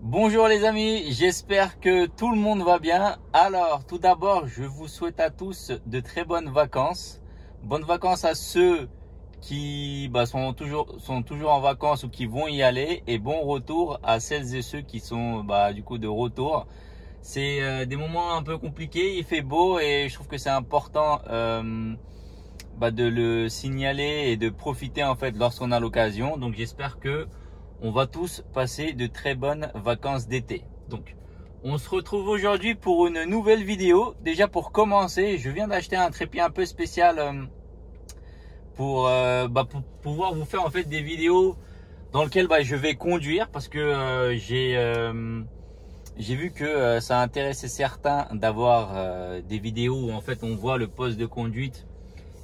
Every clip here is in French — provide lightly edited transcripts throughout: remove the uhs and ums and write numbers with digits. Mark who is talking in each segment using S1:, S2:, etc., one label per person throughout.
S1: Bonjour les amis, j'espère que tout le monde va bien. Alors tout d'abord, je vous souhaite à tous de très bonnes vacances. Bonnes vacances à ceux qui sont toujours en vacances ou qui vont y aller. Et bon retour à celles et ceux qui sont du coup de retour. C'est des moments un peu compliqués, il fait beau et je trouve que c'est important de le signaler et de profiter en fait lorsqu'on a l'occasion. Donc j'espère que on va tous passer de très bonnes vacances d'été. Donc, on se retrouve aujourd'hui pour une nouvelle vidéo. Déjà pour commencer, je viens d'acheter un trépied un peu spécial pour pouvoir vous faire en fait des vidéos dans lesquelles je vais conduire parce que j'ai vu que ça intéressait certains d'avoir des vidéos où en fait on voit le poste de conduite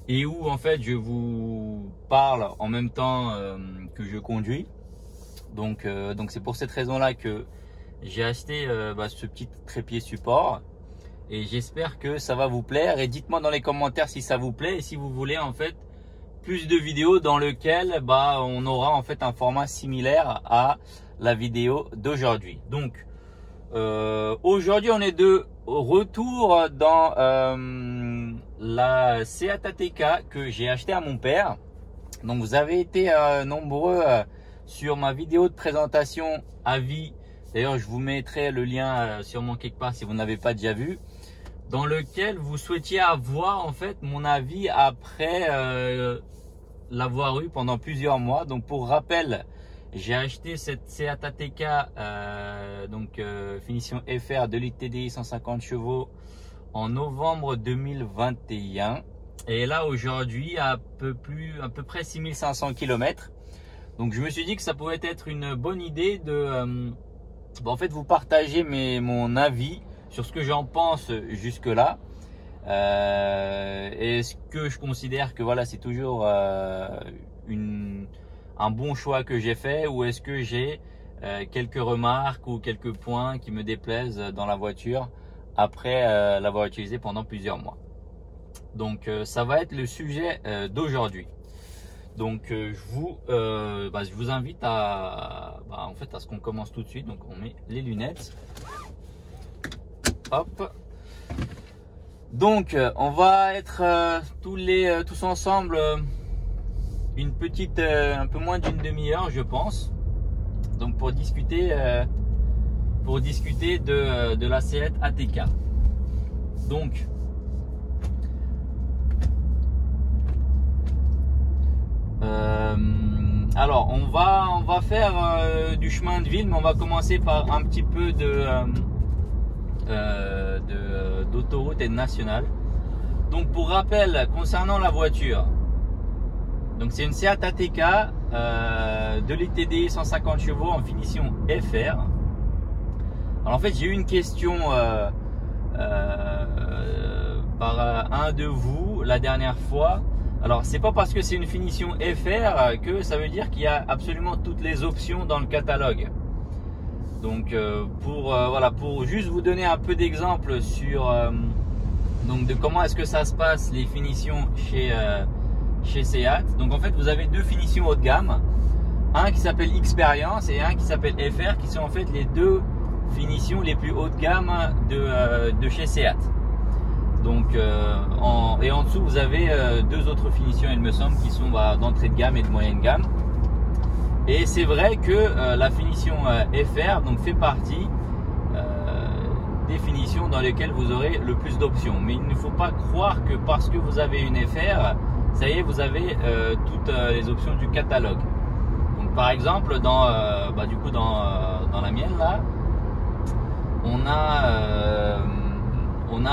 S1: et où en fait je vous parle en même temps que je conduis. Donc c'est pour cette raison-là que j'ai acheté ce petit trépied support et j'espère que ça va vous plaire. Et dites-moi dans les commentaires si ça vous plaît et si vous voulez en fait plus de vidéos dans lesquelles on aura en fait un format similaire à la vidéo d'aujourd'hui. Donc aujourd'hui on est de retour dans la Seat ATK que j'ai acheté à mon père. Donc vous avez été nombreux sur ma vidéo de présentation avis, d'ailleurs je vous mettrai le lien sûrement quelque part si vous n'avez pas déjà vu, dans lequel vous souhaitiez avoir en fait mon avis après l'avoir eu pendant plusieurs mois. Donc pour rappel, j'ai acheté cette Seat ATK finition FR 2 litres TDI 150 chevaux en novembre 2021 et là aujourd'hui à peu près 6500 km. Donc je me suis dit que ça pouvait être une bonne idée de en fait vous partager mon avis sur ce que j'en pense jusque là. Est-ce que je considère que voilà c'est toujours un bon choix que j'ai fait, ou est-ce que j'ai quelques remarques ou quelques points qui me déplaisent dans la voiture après l'avoir utilisé pendant plusieurs mois. Donc ça va être le sujet d'aujourd'hui. Donc je vous invite à à ce qu'on commence tout de suite. Donc on met les lunettes. Hop. Donc on va être tous ensemble une petite un peu moins d'une demi-heure je pense. Donc pour discuter de la Seat ATK. Donc alors on va faire du chemin de ville, mais on va commencer par un petit peu d'autoroute et de nationale. Donc pour rappel concernant la voiture, donc c'est une Seat ATK 2 litres TDI 150 chevaux en finition FR. Alors en fait j'ai eu une question par un de vous la dernière fois. Alors c'est pas parce que c'est une finition FR que ça veut dire qu'il y a absolument toutes les options dans le catalogue. Donc pour juste vous donner un peu d'exemple sur de comment est-ce que ça se passe les finitions chez Seat. Donc en fait vous avez deux finitions haut de gamme, un qui s'appelle Experience et un qui s'appelle FR, qui sont en fait les deux finitions les plus haut de gamme de chez Seat. Donc et en dessous vous avez deux autres finitions il me semble qui sont d'entrée de gamme et de moyenne gamme. Et c'est vrai que la finition FR fait partie des finitions dans lesquelles vous aurez le plus d'options. Mais il ne faut pas croire que parce que vous avez une FR, ça y est, vous avez toutes les options du catalogue. Donc par exemple dans la mienne là, on a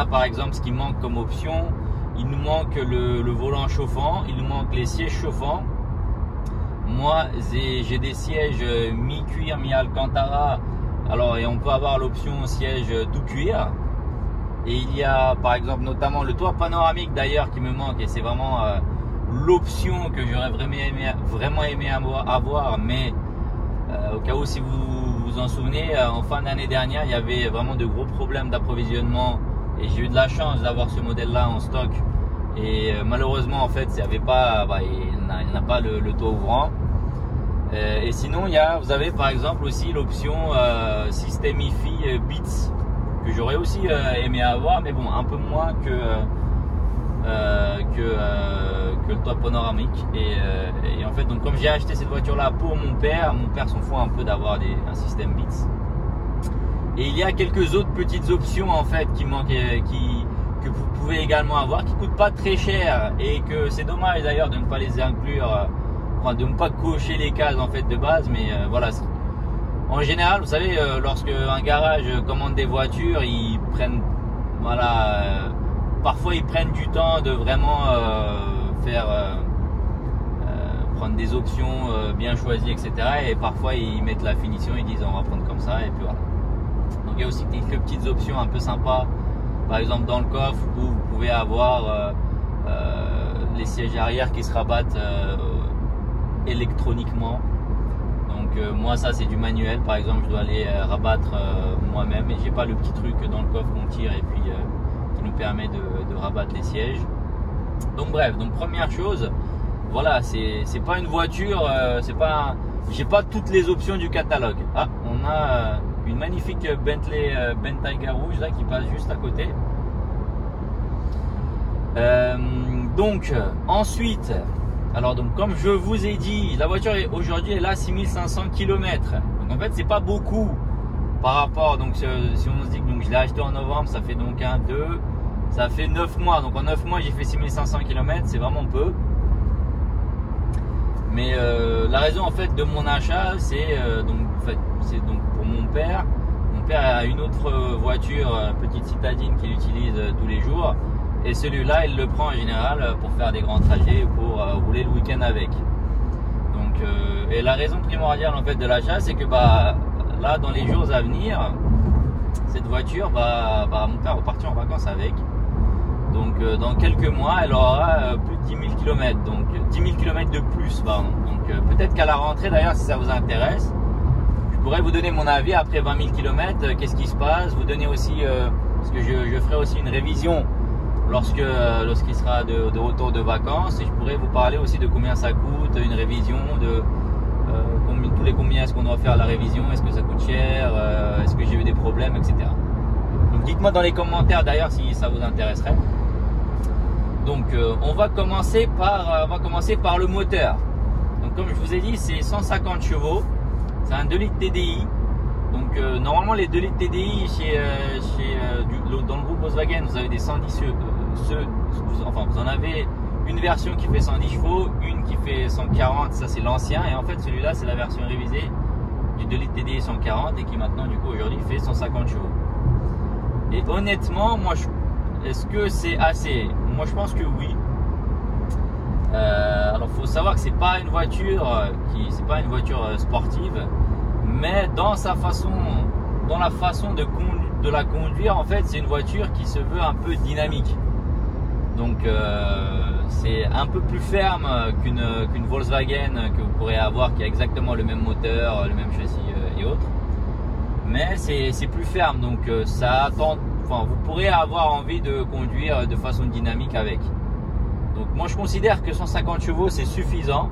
S1: par exemple ce qui manque comme option. Il nous manque le volant chauffant, il nous manque les sièges chauffants. Moi j'ai des sièges mi-cuir, mi-alcantara. Alors et on peut avoir l'option siège tout cuir. Et il y a par exemple notamment le toit panoramique d'ailleurs qui me manque, et c'est vraiment l'option que j'aurais vraiment aimé avoir. Mais au cas où, si vous vous en souvenez, en fin d'année dernière il y avait vraiment de gros problèmes d'approvisionnement. Et j'ai eu de la chance d'avoir ce modèle là en stock, et malheureusement en fait il n'a pas le toit ouvrant. Et sinon, vous avez par exemple aussi l'option System IFI Beats, que j'aurais aussi aimé avoir, mais bon, un peu moins que le toit panoramique. Et en fait, donc comme j'ai acheté cette voiture là pour mon père s'en fout un peu d'avoir un système Beats. Et il y a quelques autres petites options en fait qui manquaient, que vous pouvez également avoir, qui coûtent pas très cher, et que c'est dommage d'ailleurs de ne pas les inclure, enfin de ne pas cocher les cases en fait de base. Mais voilà, en général, vous savez, lorsque un garage commande des voitures, ils prennent, voilà, parfois ils prennent du temps de vraiment prendre des options bien choisies, etc. Et parfois ils mettent la finition, ils disent on va prendre comme ça, et puis voilà. Donc il y a aussi quelques petites options un peu sympas, par exemple dans le coffre où vous pouvez avoir les sièges arrière qui se rabattent électroniquement. Donc moi ça c'est du manuel, par exemple je dois aller rabattre moi-même, et j'ai pas le petit truc dans le coffre qu'on tire et puis qui nous permet de rabattre les sièges. Donc bref, donc première chose, voilà, c'est pas une voiture, j'ai pas toutes les options du catalogue. Ah, on a une magnifique Bentley Bentayga rouge là qui passe juste à côté. Donc ensuite, alors donc comme je vous ai dit, la voiture aujourd'hui est là 6500 km. Donc en fait c'est pas beaucoup par rapport, donc si on se dit que donc, je l'ai acheté en novembre, ça fait donc ça fait 9 mois. Donc en 9 mois j'ai fait 6500 km, c'est vraiment peu. Mais la raison en fait de mon achat, c'est donc pour mon père. Mon père a une autre voiture, petite citadine qu'il utilise tous les jours, et celui-là il le prend en général pour faire des grands trajets, pour rouler le week-end avec. Donc et la raison primordiale en fait de l'achat, c'est que là dans les jours à venir, cette voiture mon père va partir en vacances avec. Donc dans quelques mois elle aura plus de 10 000 km, donc 10 000 km de plus, pardon. Donc peut-être qu'à la rentrée d'ailleurs, si ça vous intéresse, je pourrais vous donner mon avis après 20 000 km, qu'est-ce qui se passe, vous donner aussi, parce que je ferai aussi une révision lorsqu'il sera de retour de vacances, et je pourrais vous parler aussi de combien ça coûte, une révision, de combien est-ce qu'on doit faire la révision, est-ce que ça coûte cher, est-ce que j'ai eu des problèmes, etc. Donc dites-moi dans les commentaires d'ailleurs si ça vous intéresserait. Donc on va commencer par le moteur. Donc comme je vous ai dit, c'est 150 chevaux, c'est un 2 litres TDI. Donc normalement les 2 litres TDI dans le groupe Volkswagen, vous avez des 110 vous en avez une version qui fait 110 chevaux, une qui fait 140, ça c'est l'ancien, et en fait celui-là c'est la version révisée du 2 litres TDI 140, et qui maintenant du coup aujourd'hui fait 150 chevaux. Et honnêtement, est-ce que c'est assez? Moi je pense que oui. Alors faut savoir que c'est pas une voiture sportive, mais dans la façon de la conduire, en fait c'est une voiture qui se veut un peu dynamique. Donc c'est un peu plus ferme qu'une Volkswagen que vous pourrez avoir, qui a exactement le même moteur, le même châssis et autres. Mais c'est plus ferme, donc vous pourrez avoir envie de conduire de façon dynamique avec. Donc moi je considère que 150 chevaux c'est suffisant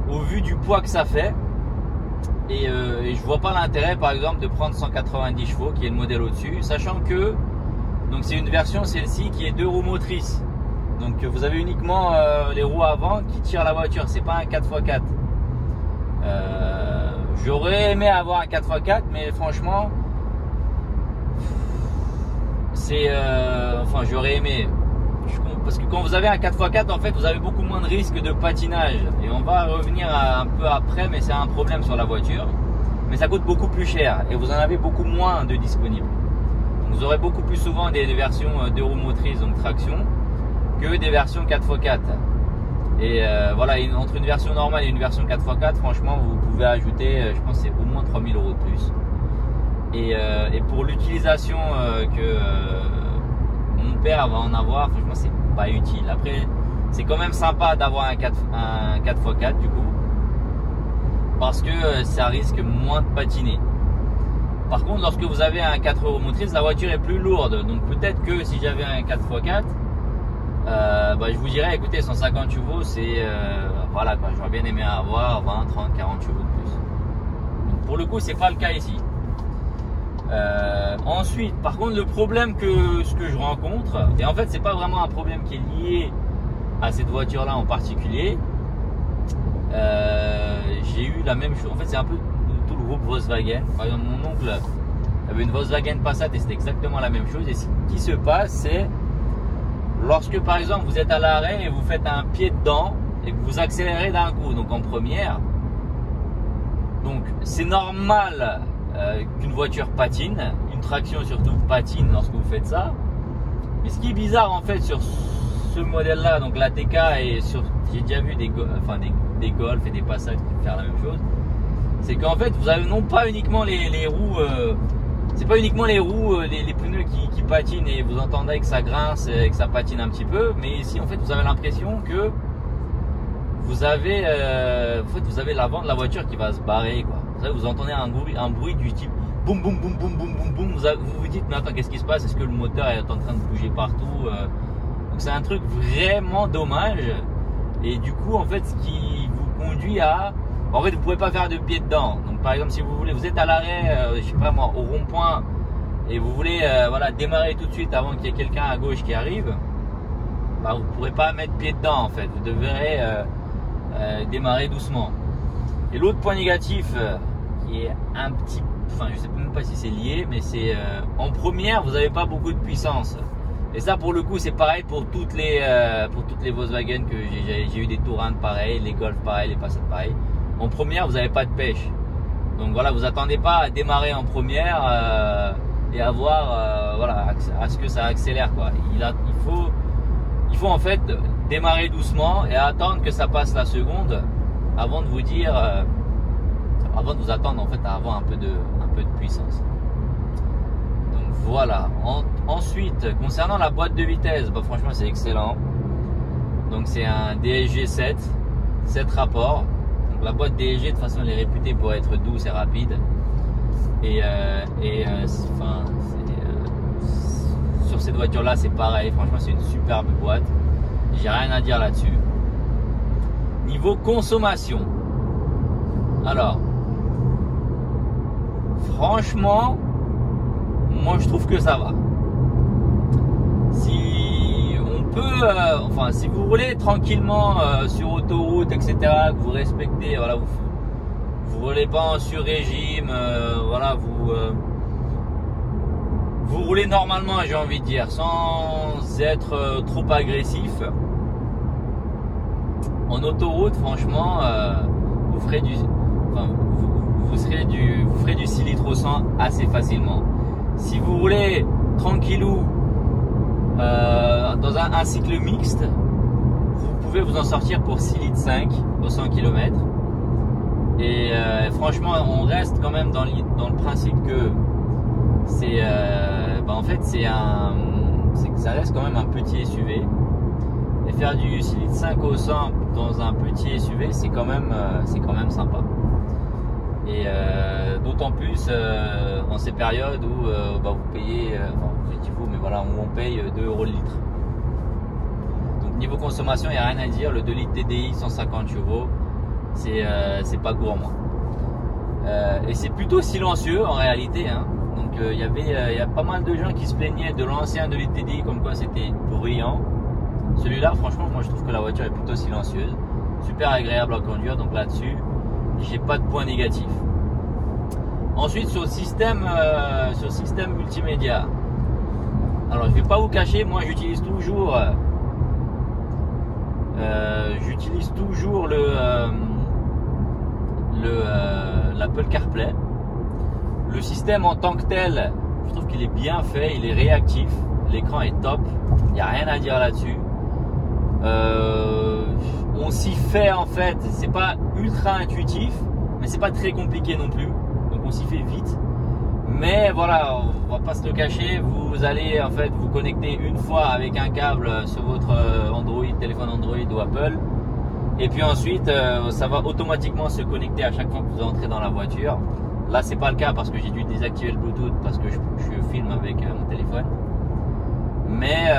S1: au vu du poids que ça fait, et je vois pas l'intérêt par exemple de prendre 190 chevaux qui est le modèle au-dessus, sachant que donc c'est une version, celle-ci, qui est 2 roues motrices. Donc vous avez uniquement les roues avant qui tirent la voiture, c'est pas un 4x4. J'aurais aimé avoir un 4x4, mais franchement j'aurais aimé, parce que quand vous avez un 4x4 en fait vous avez beaucoup moins de risques de patinage, et on va revenir un peu après, mais c'est un problème sur la voiture, mais ça coûte beaucoup plus cher et vous en avez beaucoup moins de disponibles. Vous aurez beaucoup plus souvent des versions 2 roues motrices, donc traction, que des versions 4x4. Et voilà, entre une version normale et une version 4x4, franchement, vous pouvez ajouter, je pense, c'est au moins 3 000 € de plus. Et pour l'utilisation que mon père va en avoir, franchement, c'est pas utile. Après, c'est quand même sympa d'avoir un 4x4 du coup, parce que ça risque moins de patiner. Par contre, lorsque vous avez un 4 roues motrices, la voiture est plus lourde. Donc peut-être que si j'avais un 4x4, je vous dirais, écoutez, 150 chevaux, c'est voilà quoi, j'aurais bien aimé avoir 20, 30, 40 chevaux de plus. Donc, pour le coup, c'est pas le cas ici. Ensuite, par contre, le problème ce que je rencontre, et en fait, c'est pas vraiment un problème qui est lié à cette voiture-là en particulier. J'ai eu la même chose. En fait, c'est un peu tout le groupe Volkswagen. Par exemple, mon oncle avait une Volkswagen Passat et c'était exactement la même chose. Et ce qui se passe, c'est lorsque, par exemple, vous êtes à l'arrêt et vous faites un pied dedans et que vous accélérez d'un coup, donc en première. Donc, c'est normal qu'une voiture patine, une traction surtout patine lorsque vous faites ça. Mais ce qui est bizarre en fait sur ce modèle là, donc la TK, et j'ai déjà vu des Golf et des Passat qui faire la même chose, c'est qu'en fait vous avez non pas uniquement les roues, c'est pas uniquement les roues, les pneus qui patinent et vous entendez que ça grince et que ça patine un petit peu, mais ici en fait vous avez l'impression que vous avez l'avant de la voiture qui va se barrer quoi. Vous entendez un bruit du type boum boum boum boum boum boum boum. Vous vous dites mais attends, qu'est-ce qui se passe? Est-ce que le moteur est en train de bouger partout? Donc c'est un truc vraiment dommage. Et du coup en fait ce qui vous conduit à, en fait vous pouvez pas faire de pied dedans. Donc par exemple si vous voulez, vous êtes à l'arrêt, je sais pas moi, au rond-point, et vous voulez voilà, démarrer tout de suite avant qu'il y ait quelqu'un à gauche qui arrive, bah, vous pourrez pas mettre pied dedans en fait. Vous devrez démarrer doucement. Et l'autre point négatif qui est un petit, enfin je sais même pas si c'est lié, mais c'est en première vous n'avez pas beaucoup de puissance. Et ça pour le coup c'est pareil pour toutes les Volkswagen que j'ai eu, des Touran pareil, les Golf pareil, les Passat pareil. En première vous n'avez pas de pêche. Donc voilà, vous attendez pas à démarrer en première et avoir voilà, à ce que ça accélère quoi. Il faut en fait démarrer doucement et attendre que ça passe la seconde avant de vous dire, avant de vous attendre en fait à avoir un peu de puissance. Donc voilà. Ensuite, concernant la boîte de vitesse, bah, franchement c'est excellent. Donc c'est un DSG 7 rapports. Donc la boîte DSG de toute façon elle est réputée pour être douce et rapide. Sur cette voiture là c'est pareil. Franchement c'est une superbe boîte. J'ai rien à dire là-dessus. Niveau consommation, alors franchement moi je trouve que ça va. Si on peut enfin si vous roulez tranquillement sur autoroute etc, que vous respectez, voilà, vous roulez pas en sur-régime, voilà, vous roulez normalement, j'ai envie de dire, sans être trop agressif. En autoroute, franchement, vous ferez du 6 litres au 100 assez facilement. Si vous roulez tranquillou dans un cycle mixte, vous pouvez vous en sortir pour 6 litres 5 au 100 km. Et franchement, on reste quand même dans le principe que c'est, en fait, ça reste quand même un petit SUV. Et faire du 6 litres 5 au 100 dans un petit SUV, c'est quand même sympa. Et d'autant plus en ces périodes où vous payez, je dis vous, mais voilà, où on paye 2 € le litre. Donc niveau consommation, il n'y a rien à dire. Le 2 litres TDI 150 chevaux, c'est pas gourmand. Et c'est plutôt silencieux en réalité, hein. Donc il y a pas mal de gens qui se plaignaient de l'ancien 2 litres TDI comme quoi c'était bruyant. Celui-là, franchement, moi je trouve que la voiture est plutôt silencieuse, super agréable à conduire, donc là-dessus, j'ai pas de point négatif. Ensuite, sur le système multimédia, alors je vais pas vous cacher, moi j'utilise toujours l'Apple CarPlay. Le système en tant que tel, je trouve qu'il est bien fait, il est réactif, l'écran est top, il n'y a rien à dire là-dessus. On s'y fait en fait, c'est pas ultra intuitif, mais c'est pas très compliqué non plus, donc on s'y fait vite. Mais voilà, on va pas se le cacher, vous allez en fait vous connecter une fois avec un câble sur votre téléphone Android ou Apple, et puis ensuite ça va automatiquement se connecter à chaque fois que vous entrez dans la voiture. Là c'est pas le cas parce que j'ai dû désactiver le Bluetooth parce que je filme avec mon téléphone. Mais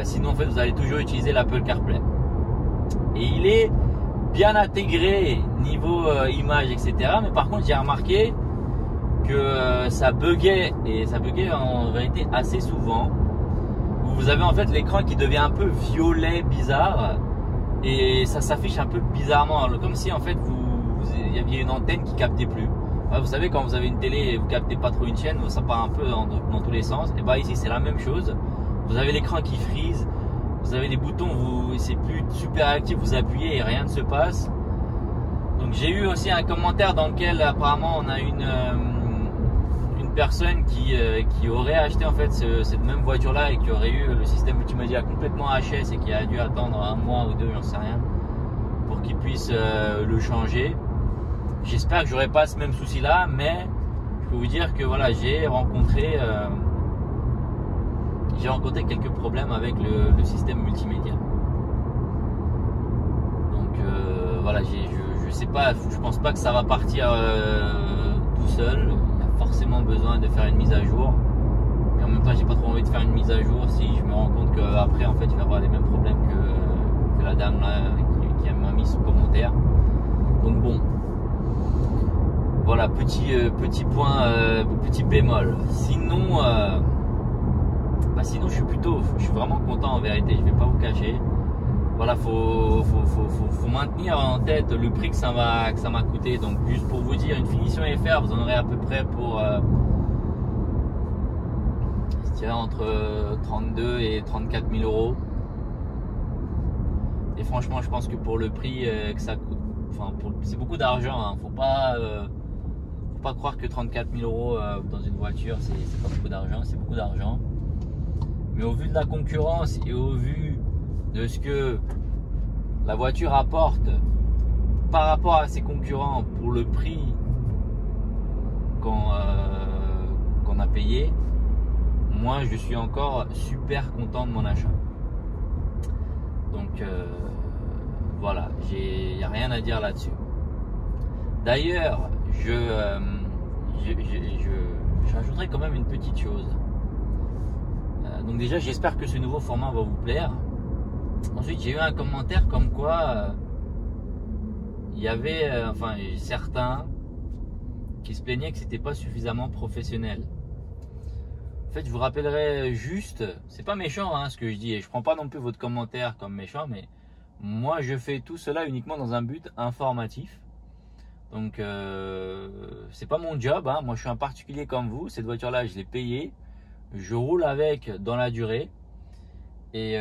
S1: sinon en fait vous allez toujours utiliser l'Apple CarPlay. Et il est bien intégré niveau image, etc. Mais par contre, j'ai remarqué que ça buguait, et ça buguait en vérité assez souvent. Vous avez en fait l'écran qui devient un peu violet, bizarre, et ça s'affiche un peu bizarrement, alors, comme si en fait il y avait une antenne qui captait plus. Vous savez, quand vous avez une télé et vous captez pas trop une chaîne, ça part un peu dans tous les sens. Et bah ici c'est la même chose. Vous avez l'écran qui freeze, vous avez les boutons, c'est plus super actif, vous appuyez et rien ne se passe. Donc j'ai eu aussi un commentaire dans lequel apparemment on a une personne qui aurait acheté en fait cette même voiture là et qui aurait eu le système multimédia complètement HS et qui a dû attendre un mois ou deux, j'en sais rien, pour qu'il puisse le changer. J'espère que j'aurai pas ce même souci là, mais je peux vous dire que voilà, j'ai rencontré quelques problèmes avec le système multimédia. Donc voilà, je sais pas, je pense pas que ça va partir tout seul. Forcément besoin de faire une mise à jour, mais en même temps j'ai pas trop envie de faire une mise à jour si je me rends compte qu'après en fait il va avoir les mêmes problèmes que la dame là qui m'a mis sous commentaire. Donc bon, voilà, petit point, petit bémol. Sinon sinon je suis vraiment content en vérité, je vais pas vous cacher. Voilà, faut maintenir en tête le prix que ça m'a coûté. Donc juste pour vous dire, une finition FR, vous en aurez à peu près pour je dirais entre 32 et 34 000 euros. Et franchement, je pense que pour le prix que ça coûte, c'est beaucoup d'argent, hein. Faut pas croire que 34 000 euros dans une voiture, c'est pas beaucoup d'argent, c'est beaucoup d'argent. Mais au vu de la concurrence et au vu de ce que la voiture apporte par rapport à ses concurrents pour le prix qu'on a payé, moi je suis encore super content de mon achat. Donc voilà, il n'y a rien à dire là-dessus. D'ailleurs, j'ajouterai quand même une petite chose. Donc déjà, j'espère que ce nouveau format va vous plaire. Ensuite, j'ai eu un commentaire comme quoi il y avait certains qui se plaignaient que c'était pas suffisamment professionnel. En fait, je vous rappellerai juste, c'est pas méchant hein, ce que je dis, et je prends pas non plus votre commentaire comme méchant, mais moi je fais tout cela uniquement dans un but informatif. Donc c'est pas mon job, hein. Moi je suis un particulier comme vous. Cette voiture là je l'ai payée, je roule avec dans la durée. Et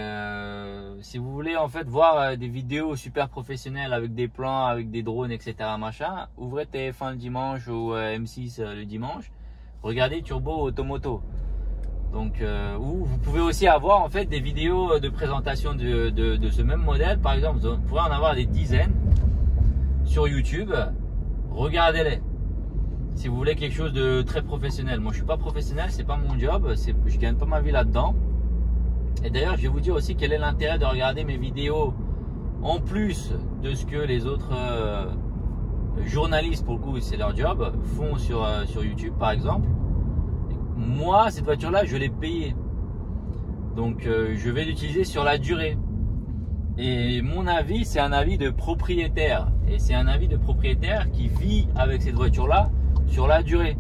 S1: si vous voulez en fait voir des vidéos super professionnelles avec des plans, avec des drones, etc. machin, ouvrez TF1 le dimanche ou M6 le dimanche, regardez Turbo Automoto. Donc où vous pouvez aussi avoir en fait des vidéos de présentation de ce même modèle. Par exemple, vous pourrez en avoir des dizaines sur YouTube. Regardez-les si vous voulez quelque chose de très professionnel. Moi je suis pas professionnel, c'est pas mon job, je gagne pas ma vie là-dedans. Et d'ailleurs je vais vous dire aussi quel est l'intérêt de regarder mes vidéos en plus de ce que les autres journalistes, pour le coup c'est leur job, font sur YouTube par exemple. Moi cette voiture là je l'ai payée, donc je vais l'utiliser sur la durée. Et mon avis, c'est un avis de propriétaire. Et c'est un avis de propriétaire qui vit avec cette voiture-là sur la durée.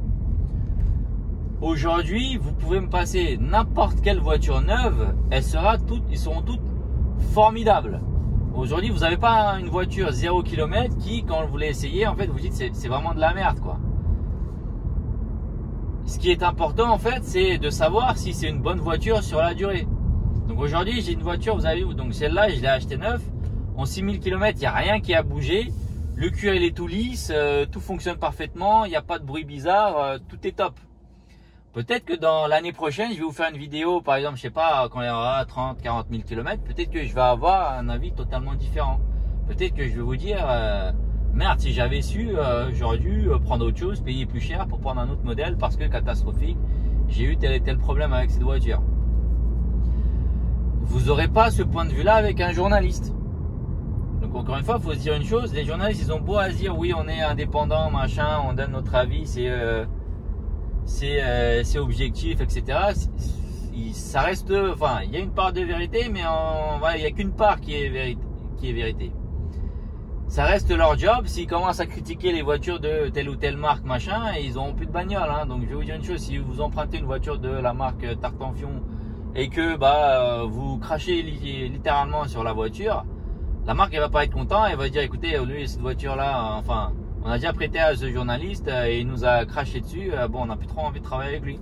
S1: Aujourd'hui, vous pouvez me passer n'importe quelle voiture neuve, ils seront toutes formidables. Aujourd'hui, vous n'avez pas une voiture 0 km qui, quand vous l'essayez, en fait, vous dites c'est vraiment de la merde, quoi. Ce qui est important, en fait, c'est de savoir si c'est une bonne voiture sur la durée. Donc aujourd'hui, j'ai une voiture, vous avez vu, donc celle-là, je l'ai achetée neuf. En 6000 km, il n'y a rien qui a bougé. Le cuir, il est tout lisse, tout fonctionne parfaitement, il n'y a pas de bruit bizarre, tout est top. Peut-être que dans l'année prochaine, je vais vous faire une vidéo, par exemple, je sais pas, quand il y aura 30, 40 000 km, peut-être que je vais avoir un avis totalement différent. Peut-être que je vais vous dire, merde, si j'avais su, j'aurais dû prendre autre chose, payer plus cher pour prendre un autre modèle parce que catastrophique, j'ai eu tel et tel problème avec cette voiture. Vous n'aurez pas ce point de vue-là avec un journaliste. Donc encore une fois, il faut se dire une chose, les journalistes, ils ont beau à se dire, oui, on est indépendant, machin, on donne notre avis, c'est objectif, etc. Ça reste, enfin, il y a une part de vérité, mais il n'y a qu'une part qui est vérité. ça reste leur job. S'ils commencent à critiquer les voitures de telle ou telle marque, machin, ils n'auront plus de bagnole. Hein. Donc je vais vous dire une chose, si vous empruntez une voiture de la marque Tartanfion et que vous crachez littéralement sur la voiture, la marque elle va pas être contente, elle va dire écoutez, lui cette voiture là, enfin on a déjà prêté à ce journaliste et il nous a craché dessus, bon on n'a plus trop envie de travailler avec lui.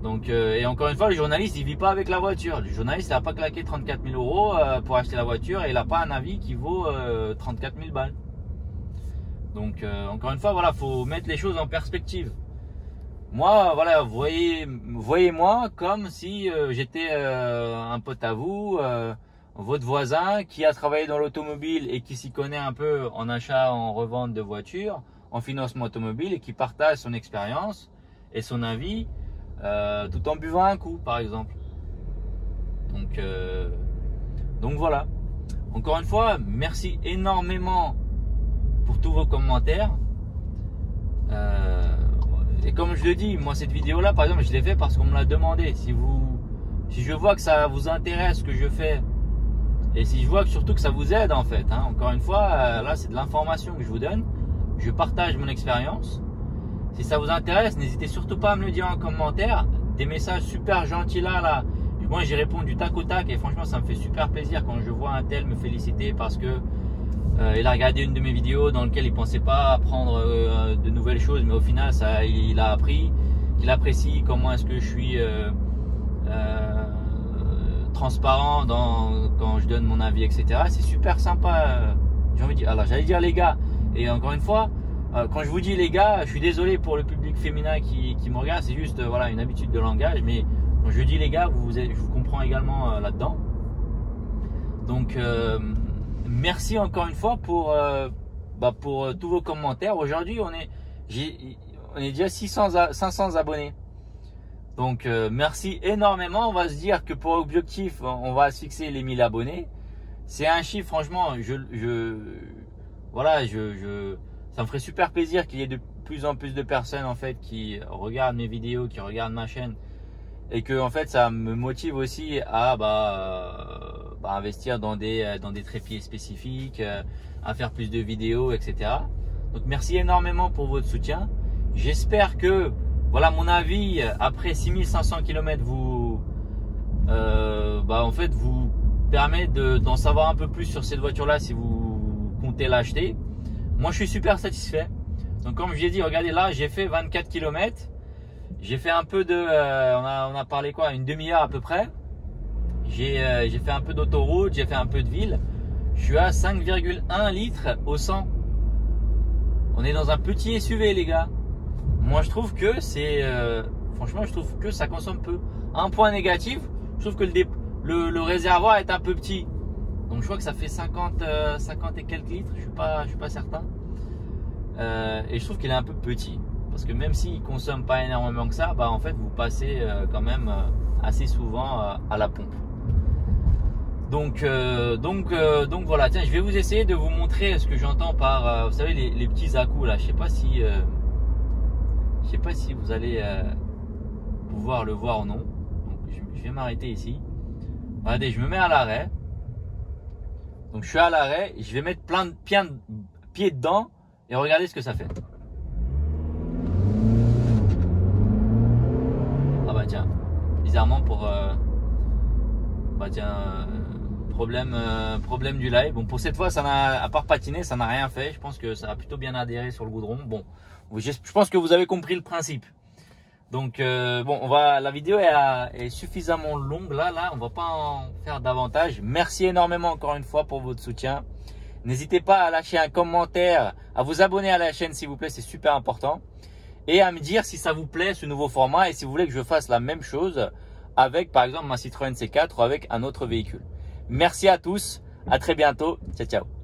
S1: Donc et encore une fois, le journaliste il vit pas avec la voiture. Le journaliste il n'a pas claqué 34 000 euros pour acheter la voiture et il n'a pas un avis qui vaut 34 000 balles. Donc encore une fois, voilà, faut mettre les choses en perspective. Moi, voilà, voyez-moi comme si j'étais un pote à vous, votre voisin qui a travaillé dans l'automobile et qui s'y connaît un peu en achat, en revente de voitures, en financement automobile et qui partage son expérience et son avis tout en buvant un coup, par exemple. Donc voilà. Encore une fois, merci énormément pour tous vos commentaires. Et comme je le dis, moi cette vidéo là par exemple je l'ai fait parce qu'on me l'a demandé. Si je vois que ça vous intéresse ce que je fais et si je vois que surtout que ça vous aide en fait, hein, encore une fois là c'est de l'information que je vous donne, je partage mon expérience. Si ça vous intéresse, n'hésitez surtout pas à me le dire en commentaire. Des messages super gentils là. Moi j'y réponds du tac au tac et franchement ça me fait super plaisir quand je vois un tel me féliciter parce que il a regardé une de mes vidéos dans laquelle il pensait pas apprendre de nouvelles choses, mais au final il a appris, qu'il apprécie comment est-ce que je suis transparent quand je donne mon avis, etc. C'est super sympa. J'ai envie de dire, alors j'allais dire les gars, et encore une fois, quand je vous dis les gars, je suis désolé pour le public féminin qui me regarde, c'est juste voilà une habitude de langage, mais quand je dis les gars, je vous comprends également là-dedans. Donc merci encore une fois pour tous vos commentaires. Aujourd'hui, on est déjà 500 abonnés. Donc merci énormément. On va se dire que pour objectif, on va se fixer les 1000 abonnés. C'est un chiffre, franchement, ça me ferait super plaisir qu'il y ait de plus en plus de personnes en fait qui regardent mes vidéos, qui regardent ma chaîne. Et que en fait ça me motive aussi à investir dans des trépieds spécifiques, à faire plus de vidéos, etc. Donc merci énormément pour votre soutien. J'espère que voilà mon avis après 6500 km vous permet d'en savoir un peu plus sur cette voiture là si vous comptez l'acheter. Moi je suis super satisfait. Donc comme je l'ai dit, regardez là, j'ai fait 24 km. J'ai fait un peu de, on a parlé quoi, une demi-heure à peu près. J'ai fait un peu d'autoroute, j'ai fait un peu de ville. Je suis à 5,1 litres au 100. On est dans un petit SUV les gars. Moi je trouve que franchement je trouve que ça consomme peu. Un point négatif, je trouve que le réservoir est un peu petit. Donc je crois que ça fait 50 et quelques litres, je suis pas certain. Et je trouve qu'il est un peu petit. Parce que même s'il ne consomme pas énormément que ça, en fait vous passez quand même assez souvent à la pompe. Donc voilà, tiens, je vais vous essayer de vous montrer ce que j'entends par, vous savez les petits à-coups là. Je sais pas si vous allez pouvoir le voir ou non. Donc je vais m'arrêter ici. Regardez, je me mets à l'arrêt. Donc je suis à l'arrêt, je vais mettre plein de pieds dedans et regardez ce que ça fait. Tiens, bizarrement pour problème du live. Bon, pour cette fois ça n'a, à part patiner, ça n'a rien fait. Je pense que ça a plutôt bien adhéré sur le goudron. Bon, je pense que vous avez compris le principe. Donc la vidéo est suffisamment longue là, on va pas en faire davantage. Merci énormément encore une fois pour votre soutien. N'hésitez pas à lâcher un commentaire, à vous abonner à la chaîne s'il vous plaît, c'est super important. Et à me dire si ça vous plaît ce nouveau format et si vous voulez que je fasse la même chose avec par exemple ma Citroën C4 ou avec un autre véhicule. Merci à tous, à très bientôt, ciao ciao.